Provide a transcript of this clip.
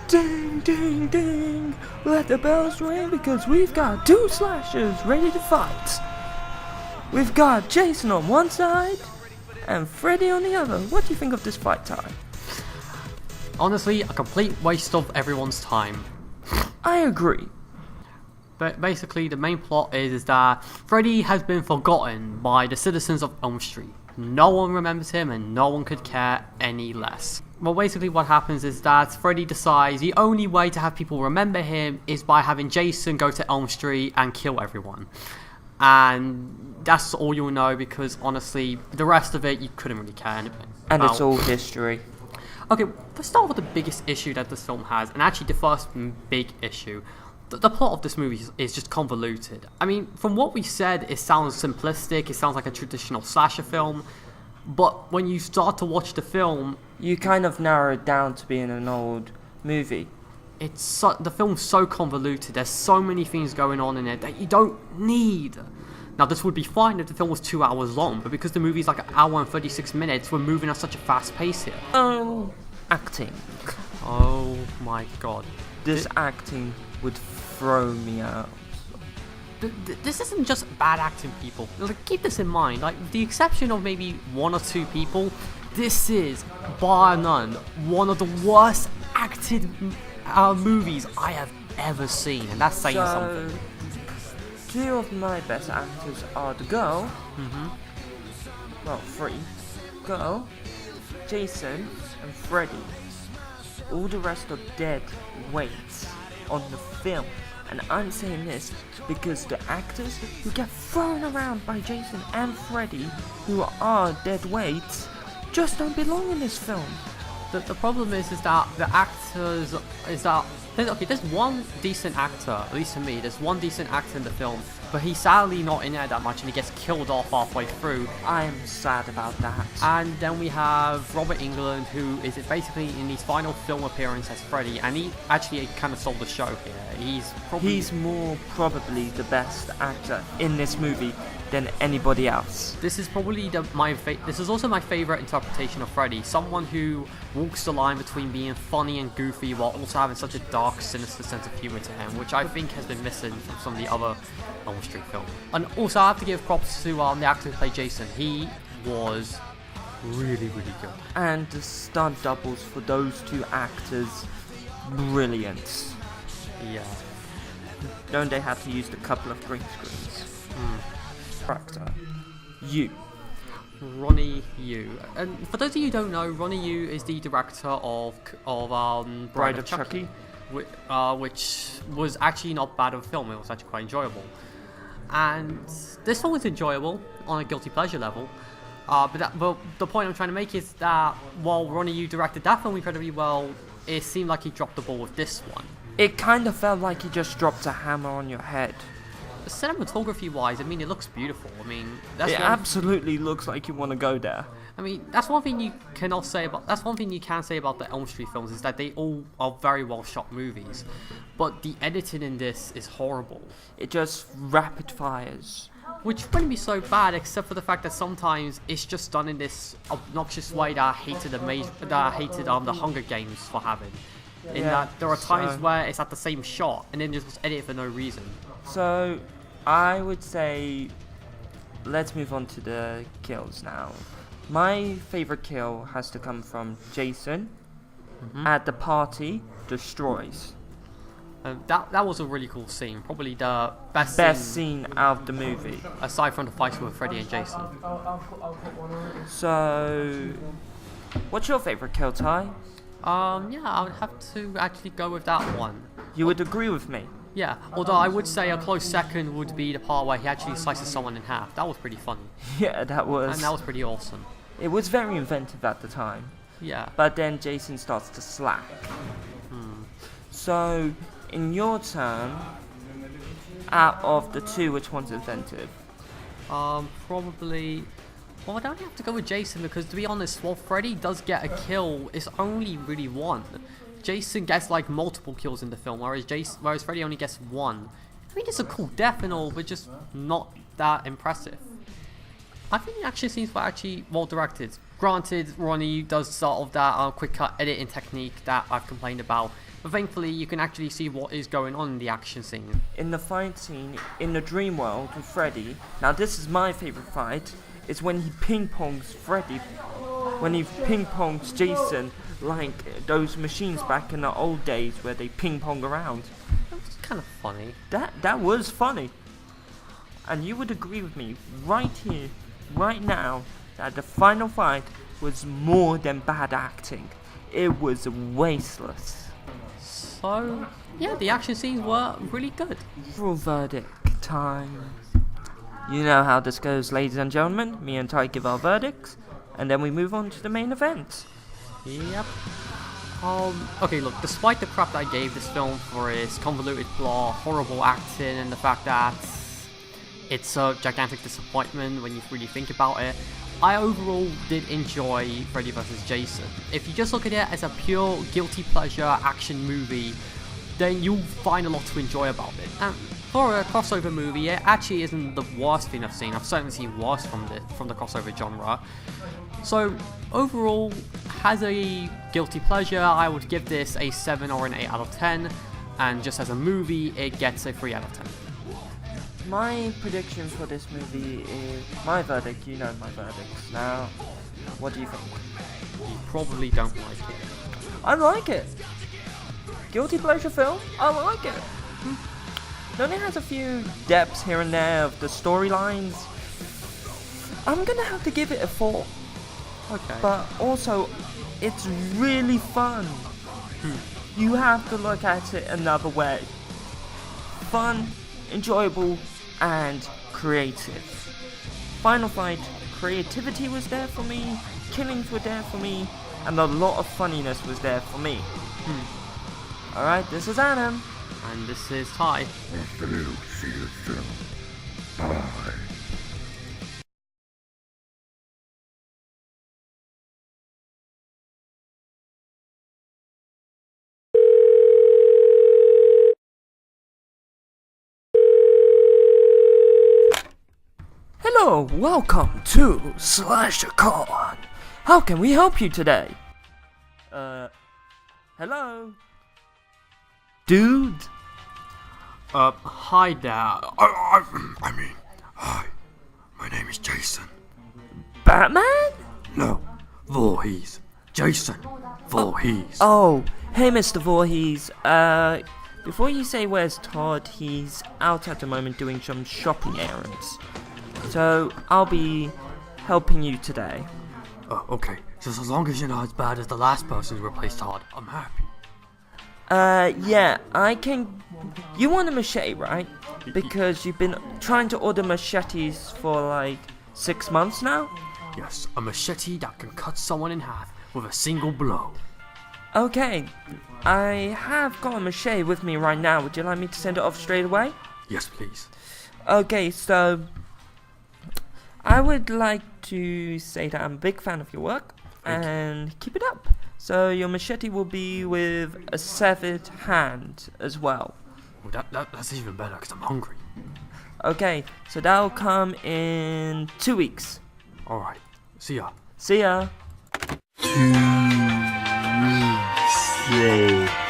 Ding, ding, ding! Let the bells ring because we've got two slashers ready to fight. We've got Jason on one side and Freddy on the other. What do you think of this fight, Ty? Honestly, a complete waste of everyone's time. I agree. But basically, the main plot is that Freddy has been forgotten by the citizens of Elm Street. No one remembers him and no one could care any less. Well, basically what happens is that Freddy decides the only way to have people remember him is by having Jason go to Elm Street and kill everyone. And that's all you'll know because honestly, the rest of it you couldn't really care anything. And it's all history. Okay, let's start with the biggest issue that this film has, and actually the first big issue. The plot of this movie is just convoluted. I mean, from what we said, it sounds simplistic, it sounds like a traditional slasher film, but when you start to watch the film... You kind of narrow it down to being an old movie. The film's so convoluted, there's so many things going on in it that you don't need. Now, this would be fine if the film was 2 hours long, but because the movie's like an hour and 36 minutes, we're moving at such a fast pace here. Oh, acting. Oh my god. This acting would throw me out. This isn't just bad acting, people. Like, keep this in mind. Like, with the exception of maybe one or two people, this is, bar none, one of the worst acted movies I have ever seen, and that's saying something. Two of my best actors are the girl. Well, three. Girl, Jason, and Freddy. All the rest are dead weight on the film. And I'm saying this because the actors who get thrown around by Jason and Freddy, who are dead weight, just don't belong in this film. The problem is that the actors there's one decent actor, at least to me, there's one decent actor in the film, but he's sadly not in there that much and he gets killed off halfway through. I am sad about that. And then we have Robert Englund, who is basically in his final film appearance as Freddy, and he actually kind of stole the show here. He's more probably the best actor in this movie than anybody else. This is probably this is also my favorite interpretation of Freddy. Someone who walks the line between being funny and goofy while also having such a dark, sinister sense of humor to him, which I think has been missing from some of the other Elm Street films. And also I have to give props to the actor who played Jason. He was really, really good. And the stunt doubles for those two actors, brilliant. Yeah. Don't they have to use a couple of green screens? Character. You. Ronnie Yu. And for those of you who don't know, Ronnie Yu is the director of Bride of Chucky, which was actually not bad of a film. It was actually quite enjoyable. And this film is enjoyable on a guilty pleasure level. But the point I'm trying to make is that while Ronnie Yu directed that film incredibly well, it seemed like he dropped the ball with this one. It kind of felt like he just dropped a hammer on your head. Cinematography wise, I mean, it looks beautiful. I mean, it absolutely looks like you want to go there. I mean, that's one thing you can say about the Elm Street films is that they all are very well shot movies, but the editing in this is horrible. It just rapid fires. Which wouldn't be so bad, except for the fact that sometimes it's just done in this obnoxious way that I hated the Hunger Games for having. That there are times where it's at the same shot and then just edit for no reason. So, I would say, let's move on to the kills now. My favorite kill has to come from Jason at the party, destroys. That was a really cool scene, probably the best scene out of the movie. Aside from the fight with Freddy and Jason. So, what's your favorite kill, Ty? Yeah, I would have to actually go with that one. You would agree with me? Yeah, although I would say a close second would be the part where he actually slices someone in half. That was pretty funny. Yeah, that was. And that was pretty awesome. It was very inventive at the time. Yeah. But then Jason starts to slack. So, in your turn, out of the two, which one's inventive? Probably... Well, I don't have to go with Jason because, to be honest, while Freddy does get a kill, it's only really one. Jason gets like multiple kills in the film, whereas Freddy only gets one. I mean, it's a cool death and all, but just not that impressive. I think the action scenes were actually well directed. Granted, Ronnie does sort of that quick cut editing technique that I've complained about, but thankfully you can actually see what is going on in the action scene. In the fight scene in the dream world with Freddy, now this is my favorite fight, is when he ping-pongs Freddy, when he ping-pongs Jason like those machines back in the old days where they ping-pong around. That was kind of funny. That was funny. And you would agree with me right here, right now, that the final fight was more than bad acting. It was wasteless. So, yeah, the action scenes were really good. Full verdict time. You know how this goes, ladies and gentlemen. Me and Ty give our verdicts, and then we move on to the main event. Yep. Okay, look, despite the crap that I gave this film for its convoluted plot, horrible acting, and the fact that it's a gigantic disappointment when you really think about it, I overall did enjoy Freddy vs. Jason. If you just look at it as a pure guilty pleasure action movie, then you'll find a lot to enjoy about it. And for a crossover movie, it actually isn't the worst thing I've seen. I've certainly seen worse from the crossover genre. So overall, as a guilty pleasure, I would give this a 7 or an 8 out of 10, and just as a movie, it gets a 3 out of 10. My predictions for this movie is my verdict. You know my verdicts. Now, what do you think? You probably don't like it. I like it. Guilty pleasure film. I like it. It only has a few depths here and there of the storylines. I'm gonna have to give it a 4. Okay. But also, it's really fun. You have to look at it another way. Fun, enjoyable, and creative. Final fight, creativity was there for me, killings were there for me, and a lot of funniness was there for me. Alright, this is Adam. And this is Ty. Afternoon, see you soon. Bye. Hello, welcome to SlasherCon. How can we help you today? Hello? Dude? Hi there. Hi, my name is Jason. Batman? No, Voorhees. Jason Voorhees. Oh, hey Mr. Voorhees. Before you say where's Todd, he's out at the moment doing some shopping errands. So, I'll be helping you today. Oh, okay. Just as long as you're not as bad as the last person who replaced Todd, I'm happy. Yeah, I can... You want a machete, right? Because you've been trying to order machetes for like 6 months now? Yes, a machete that can cut someone in half with a single blow. Okay, I have got a machete with me right now. Would you like me to send it off straight away? Yes, please. Okay, so... I would like to say that I'm a big fan of your work, and keep it up. So your machete will be with a severed hand as well. Oh, that's even better because I'm hungry. Okay, so that'll come in 2 weeks. Alright, see ya. See ya. 2 weeks later.